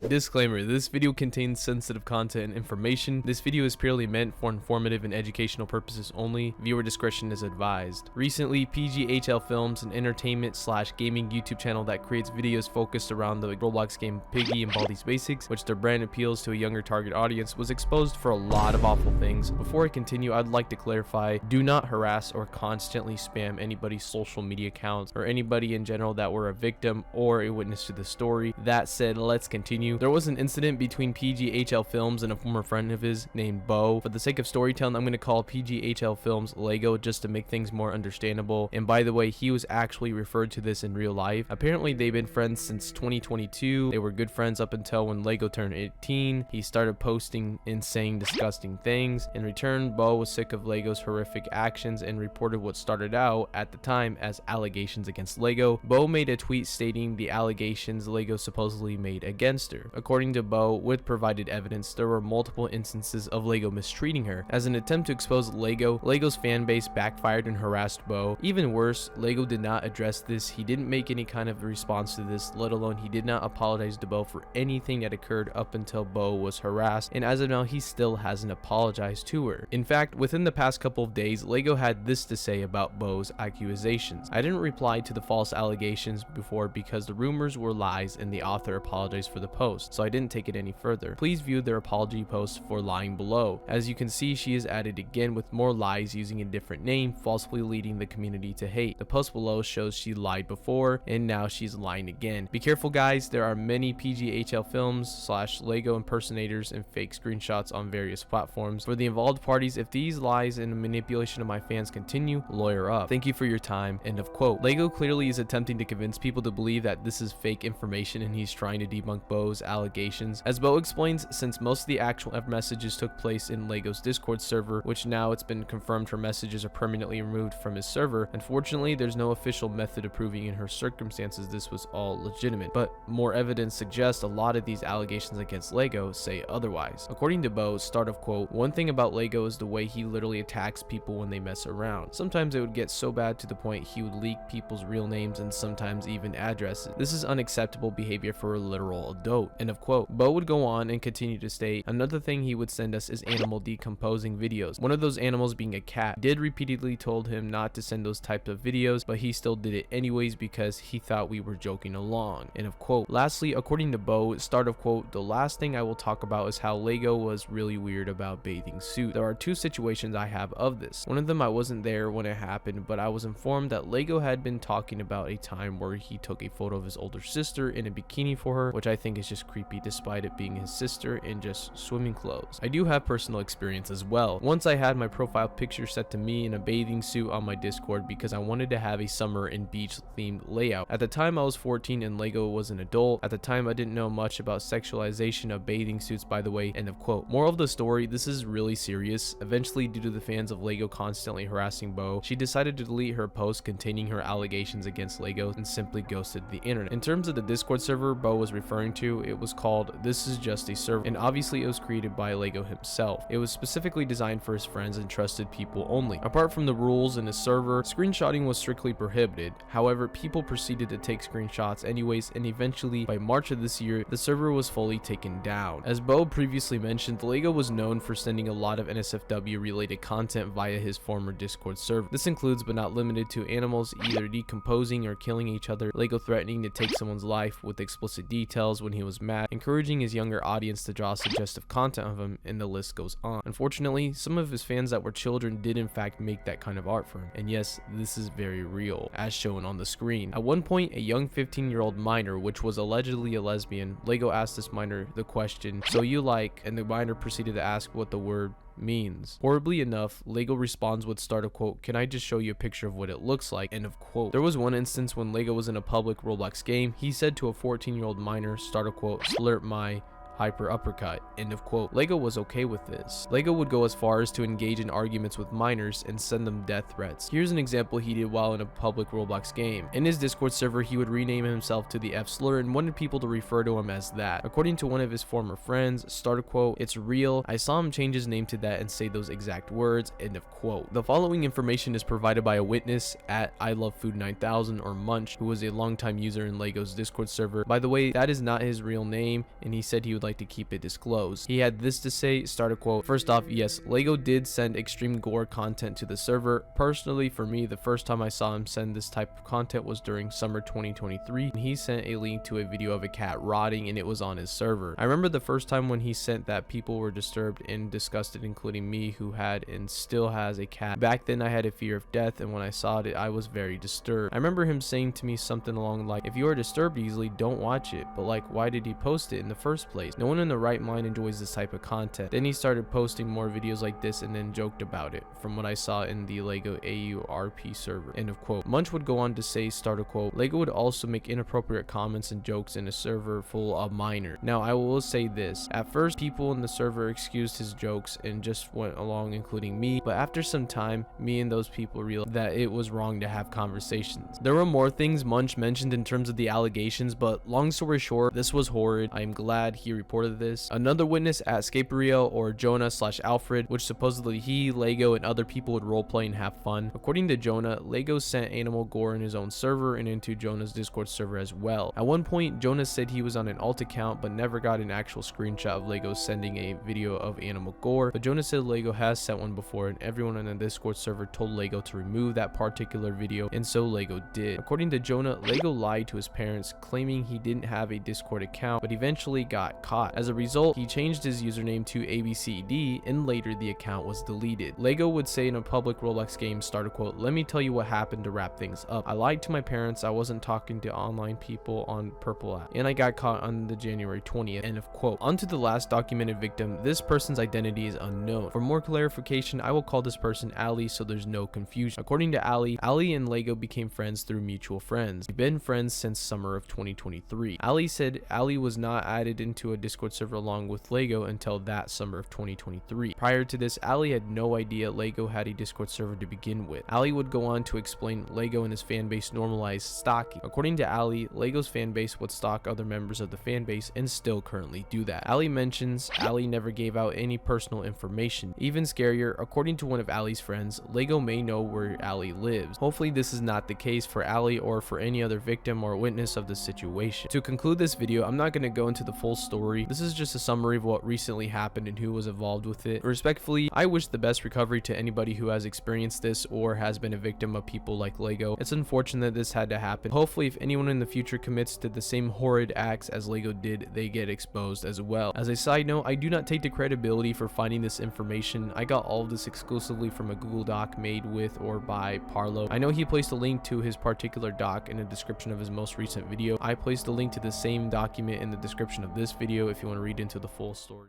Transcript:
Disclaimer, this video contains sensitive content and information. This video is purely meant for informative and educational purposes only. Viewer discretion is advised. Recently, PghLFilms, an entertainment/gaming YouTube channel that creates videos focused around the Roblox game Piggy and Baldi's Basics, which their brand appeals to a younger target audience, was exposed for a lot of awful things. Before I continue, I'd like to clarify, do not harass or constantly spam anybody's social media accounts or anybody in general that were a victim or a witness to the story. That said, let's continue. There was an incident between PghLFilms and a former friend of his named Bo. For the sake of storytelling, I'm going to call PghLFilms Lego just to make things more understandable. And by the way, he was actually referred to this in real life. Apparently, they've been friends since 2022. They were good friends up until when Lego turned 18. He started posting and saying disgusting things. In return, Bo was sick of Lego's horrific actions and reported what started out at the time as allegations against Lego. Bo made a tweet stating the allegations Lego supposedly made against her. According to Bo, with provided evidence, there were multiple instances of Lego mistreating her. As an attempt to expose Lego's fan base backfired and harassed Bo. Even worse, Lego did not address this. He didn't make any kind of response to this, let alone he did not apologize to Bo for anything that occurred up until Bo was harassed, and as of now, he still hasn't apologized to her. In fact, within the past couple of days, Lego had this to say about Bo's accusations. I didn't reply to the false allegations before because the rumors were lies and the author apologized for the post, so I didn't take it any further. Please view their apology post for lying below. As you can see, she is added again with more lies using a different name, falsely leading the community to hate. The post below shows she lied before and now she's lying again. Be careful guys, there are many PghLFilms/Lego impersonators and fake screenshots on various platforms. For the involved parties, if these lies and manipulation of my fans continue, lawyer up. Thank you for your time. End of quote. Lego clearly is attempting to convince people to believe that this is fake information and he's trying to debunk Bo's allegations. As Bo explains, since most of the actual messages took place in Lego's Discord server, which now it's been confirmed her messages are permanently removed from his server, unfortunately there's no official method of proving in her circumstances this was all legitimate, but more evidence suggests a lot of these allegations against Lego say otherwise. According to Bo, start of quote, one thing about Lego is the way he literally attacks people when they mess around. Sometimes it would get so bad to the point he would leak people's real names and sometimes even addresses. This is unacceptable behavior for a literal adult. End of quote. Bo would go on and continue to state, another thing he would send us is animal decomposing videos. One of those animals being a cat. Did repeatedly told him not to send those types of videos, but he still did it anyways because he thought we were joking along. End of quote. Lastly, according to Bo, start of quote, the last thing I will talk about is how Lego was really weird about bathing suit. There are two situations I have of this. One of them I wasn't there when it happened, but I was informed that Lego had been talking about a time where he took a photo of his older sister in a bikini for her, which I think is just creepy despite it being his sister in just swimming clothes. I do have personal experience as well. Once I had my profile picture set to me in a bathing suit on my Discord because I wanted to have a summer and beach themed layout. At the time I was 14 and Lego was an adult. At the time I didn't know much about sexualization of bathing suits, by the way. End of quote. Moral of the story, this is really serious. Eventually, due to the fans of Lego constantly harassing Bo, she decided to delete her post containing her allegations against Lego and simply ghosted the internet. In terms of the Discord server Bo was referring to, it was called This Is Just a Server, and obviously it was created by Lego himself. It was specifically designed for his friends and trusted people only. Apart from the rules in the server, screenshotting was strictly prohibited. However, people proceeded to take screenshots anyways, and eventually by March of this year, the server was fully taken down. As Bo previously mentioned, Lego was known for sending a lot of NSFW related content via his former Discord server. This includes but not limited to animals either decomposing or killing each other, Lego threatening to take someone's life with explicit details when he was mad, encouraging his younger audience to draw suggestive content of him, and the list goes on. Unfortunately, some of his fans that were children did in fact make that kind of art for him, and yes, this is very real, as shown on the screen. At one point, a young 15-year-old minor, which was allegedly a lesbian, Lego asked this minor the question, "So you like," and the minor proceeded to ask what the word means. Horribly enough, Lego responds with start of quote, "Can I just show you a picture of what it looks like?" End of quote. There was one instance when Lego was in a public Roblox game. He said to a 14-year-old minor, start of quote, "Slurp my," hyper uppercut, end of quote. LEGO was okay with this. LEGO would go as far as to engage in arguments with minors and send them death threats. Here's an example he did while in a public Roblox game. In his Discord server, he would rename himself to the F slur and wanted people to refer to him as that. According to one of his former friends, start a quote, "It's real. I saw him change his name to that and say those exact words," end of quote. The following information is provided by a witness at I Love Food 9000 or Munch, who was a longtime user in LEGO's Discord server. By the way, that is not his real name, and he said he would like to keep it disclosed. He had this to say, start a quote, "First off, yes, LEGO did send extreme gore content to the server. Personally, for me, the first time I saw him send this type of content was during summer 2023, and he sent a link to a video of a cat rotting, and it was on his server. I remember the first time when he sent that, people were disturbed and disgusted, including me, who had and still has a cat. Back then I had a fear of death, and when I saw it, I was very disturbed. I remember him saying to me something along like, if you are disturbed easily, don't watch it. But like, why did he post it in the first place? No one in the right mind enjoys this type of content." Then he started posting more videos like this and then joked about it, from what I saw in the LEGO AURP server, end of quote. Munch would go on to say, start a quote, "LEGO would also make inappropriate comments and jokes in a server full of minors. Now, I will say this. At first, people in the server excused his jokes and just went along, including me, but after some time, me and those people realized that it was wrong to have conversations." There were more things Munch mentioned in terms of the allegations, but long story short, this was horrid. I am glad he reported this. Another witness at Scaperio or Jonah/Alfred, which supposedly he, LEGO, and other people would roleplay and have fun. According to Jonah, LEGO sent animal gore in his own server and into Jonah's Discord server as well. At one point, Jonah said he was on an alt account but never got an actual screenshot of LEGO sending a video of animal gore, but Jonah said LEGO has sent one before and everyone on the Discord server told LEGO to remove that particular video, and so LEGO did. According to Jonah, LEGO lied to his parents, claiming he didn't have a Discord account, but eventually got caught. As a result, he changed his username to ABCD, and later the account was deleted. LEGO would say in a public Roblox game, start a quote, "Let me tell you what happened to wrap things up. I lied to my parents. I wasn't talking to online people on Purple app, and I got caught on the January 20th, end of quote. On to the last documented victim. This person's identity is unknown. For more clarification, I will call this person Ali so there's no confusion. According to Ali and LEGO became friends through mutual friends. They've been friends since summer of 2023. Ali said Ali was not added into a Discord server along with LEGO until that summer of 2023. Prior to this, Ali had no idea LEGO had a Discord server to begin with. Ali would go on to explain LEGO and his fanbase normalized stalking. According to Ali, LEGO's fanbase would stalk other members of the fanbase and still currently do that. Ali mentions Ali never gave out any personal information. Even scarier, according to one of Ali's friends, LEGO may know where Ali lives. Hopefully this is not the case for Ali or for any other victim or witness of the situation. To conclude this video, I'm not going to go into the full story. This is just a summary of what recently happened and who was involved with it. Respectfully, I wish the best recovery to anybody who has experienced this or has been a victim of people like LEGO. It's unfortunate this had to happen. Hopefully, if anyone in the future commits to the same horrid acts as LEGO did, they get exposed as well. As a side note, I do not take the credibility for finding this information. I got all of this exclusively from a Google Doc made with or by Parlo. I know he placed a link to his particular doc in the description of his most recent video. I placed a link to the same document in the description of this video if you want to read into the full story.